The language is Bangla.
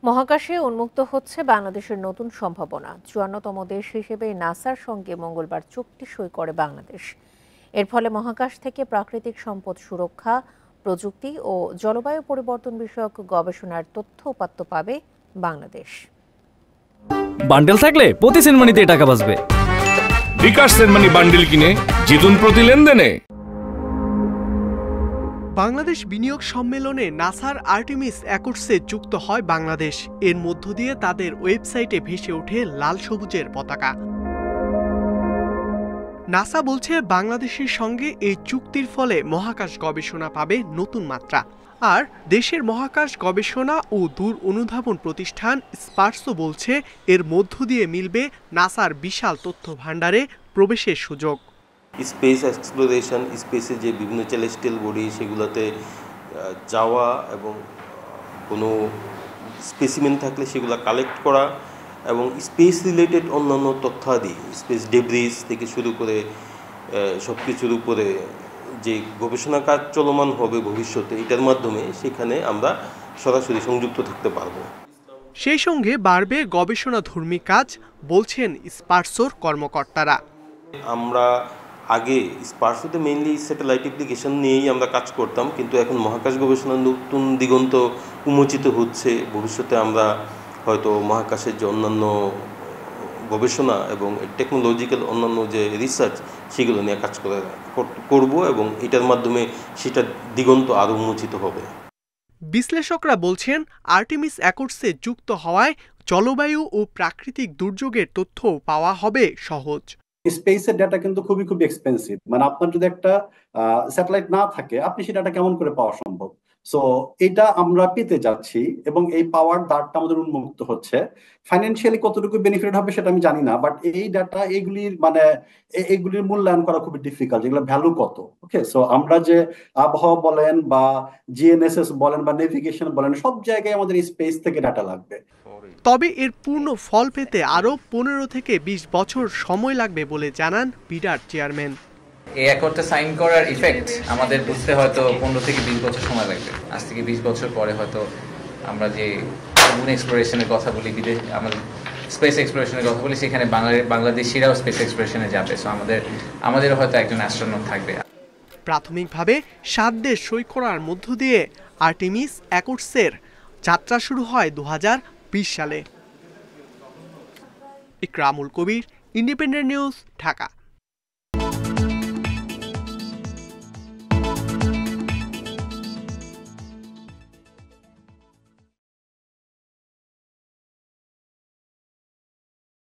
মহাকাশে উন্মুক্ত হচ্ছে বাংলাদেশের নতুন সম্ভাবনা। ৫৪তম দেশ হিসেবে নাসার সঙ্গে মঙ্গলবার চুক্তি সই করে বাংলাদেশ। এর ফলে মহাকাশ থেকে প্রাকৃতিক সম্পদ সুরক্ষা, প্রযুক্তি ও জলবায়ু পরিবর্তন বিষয়ক গবেষণার তথ্য উপাত্ত পাবে বাংলাদেশ। বান্ডেল থাকলে প্রতি সেনমানিতে টাকা বাঁচবে। বিকাশ সেনমানি বান্ডেল কিনে জিতুন প্রতি লেনদেনে। বাংলাদেশ বিনিয়োগ সম্মেলনে নাসার আর্টেমিস অ্যাকর্ডসে যুক্ত হয় বাংলাদেশ। এর মধ্য দিয়ে তাদের ওয়েবসাইটে ভেসে ওঠে লাল সবুজের পতাকা। নাসা বলছে বাংলাদেশের সঙ্গে এই চুক্তির ফলে মহাকাশ গবেষণা পাবে নতুন মাত্রা। আর দেশের মহাকাশ গবেষণা ও দূর অনুধাবন প্রতিষ্ঠান স্পার্সও বলছে এর মধ্য দিয়ে মিলবে নাসার বিশাল তথ্য ভাণ্ডারে প্রবেশের সুযোগ। স্পেস এক্সপ্লোরেশন, স্পেসে যে বিভিন্ন সেলেস্টিয়াল বডি সেগুলোতে যাওয়া এবং কোনো স্পেসিমেন থাকলে সেগুলো কালেক্ট করা এবং স্পেস রিলেটেড অন্যান্য তথ্যাদি, স্পেস ডেব্রিজ থেকে শুরু করে সব কিছুর উপরে যে গবেষণা কাজ চলমান হবে ভবিষ্যতে, এটার মাধ্যমে সেখানে আমরা সরাসরি সংযুক্ত থাকতে পারব। সেই সঙ্গে বাড়বে গবেষণাধর্মী কাজ, বলছেন স্পার্সোর কর্মকর্তারা। আমরা আগে স্পার্সোতে মেইনলি স্যাটেলাইট অ্যাপ্লিকেশন নিয়েই আমরা কাজ করতাম, কিন্তু এখন মহাকাশ গবেষণার নতুন দিগন্ত উন্মোচিত হচ্ছে। ভবিষ্যতে আমরা হয়তো মহাকাশের যে অন্যান্য গবেষণা এবং টেকনোলজিক্যাল অন্যান্য যে রিসার্চ সেগুলো নিয়ে কাজ করব এবং এটার মাধ্যমে সেটার দিগন্ত আরও উন্মোচিত হবে। বিশ্লেষকরা বলছেন আর্টেমিস অ্যাকর্ডসে যুক্ত হওয়ায় জলবায়ু ও প্রাকৃতিক দুর্যোগের তথ্য পাওয়া হবে সহজ। স্পেসের ডাটা কিন্তু খুবই এক্সপেন্সিভ। মানে আপনার যদি একটা স্যাটেলাইট না থাকে, আপনি সেই ডাটা কেমন করে পাওয়া সম্ভব? সো এটা আমরা পেতে যাচ্ছি এবং এই পাওয়ার দ্বারটা আমাদের উন্মুক্ত হচ্ছে। ফাইন্যান্সিয়ালি কতটুকু বেনিফিট হবে সেটা আমি জানি না, বাট এই ডাটা এগুলির মূল্যায়ন করা খুবই ডিফিকাল্ট, যেগুলো ভ্যালু কত। ওকে, সো আমরা যে আবহাওয়া বলেন বা জিএনএসএস বলেন বা নেভিগেশন বলেন, সব জায়গায় আমাদের স্পেস থেকে ডাটা লাগবে। তবে এর পূর্ণ ফল পেতে আরও 15 থেকে 20 বছর সময় লাগবে বলে জানান বিডার চেয়ারম্যান। এই অ্যাকর্ডটা সাইন করার ইফেক্ট আমাদের বুঝতে হয়তো 15 থেকে 20 বছর সময় লাগবে। আজ থেকে 20 বছর পরে হয়তো আমরা যে মুন এক্সপ্লোরেশনের কথা বলি, আমাদের স্পেস এক্সপ্লোরেশনের কথা বলি, সেখানে বাংলাদেশিরাও স্পেস এক্সপ্লোরেশনে যাবে। সো আমাদেরও হয়তো একজন অ্যাস্ট্রোনট থাকবে। প্রাথমিকভাবে 7 দেশ সই করার মধ্য দিয়ে আর্টেমিস অ্যাকর্ডসের যাত্রা শুরু হয় 2020 সালে। ইকরামুল কবির, ইন্ডিপেন্ডেন্ট নিউজ, ঢাকা।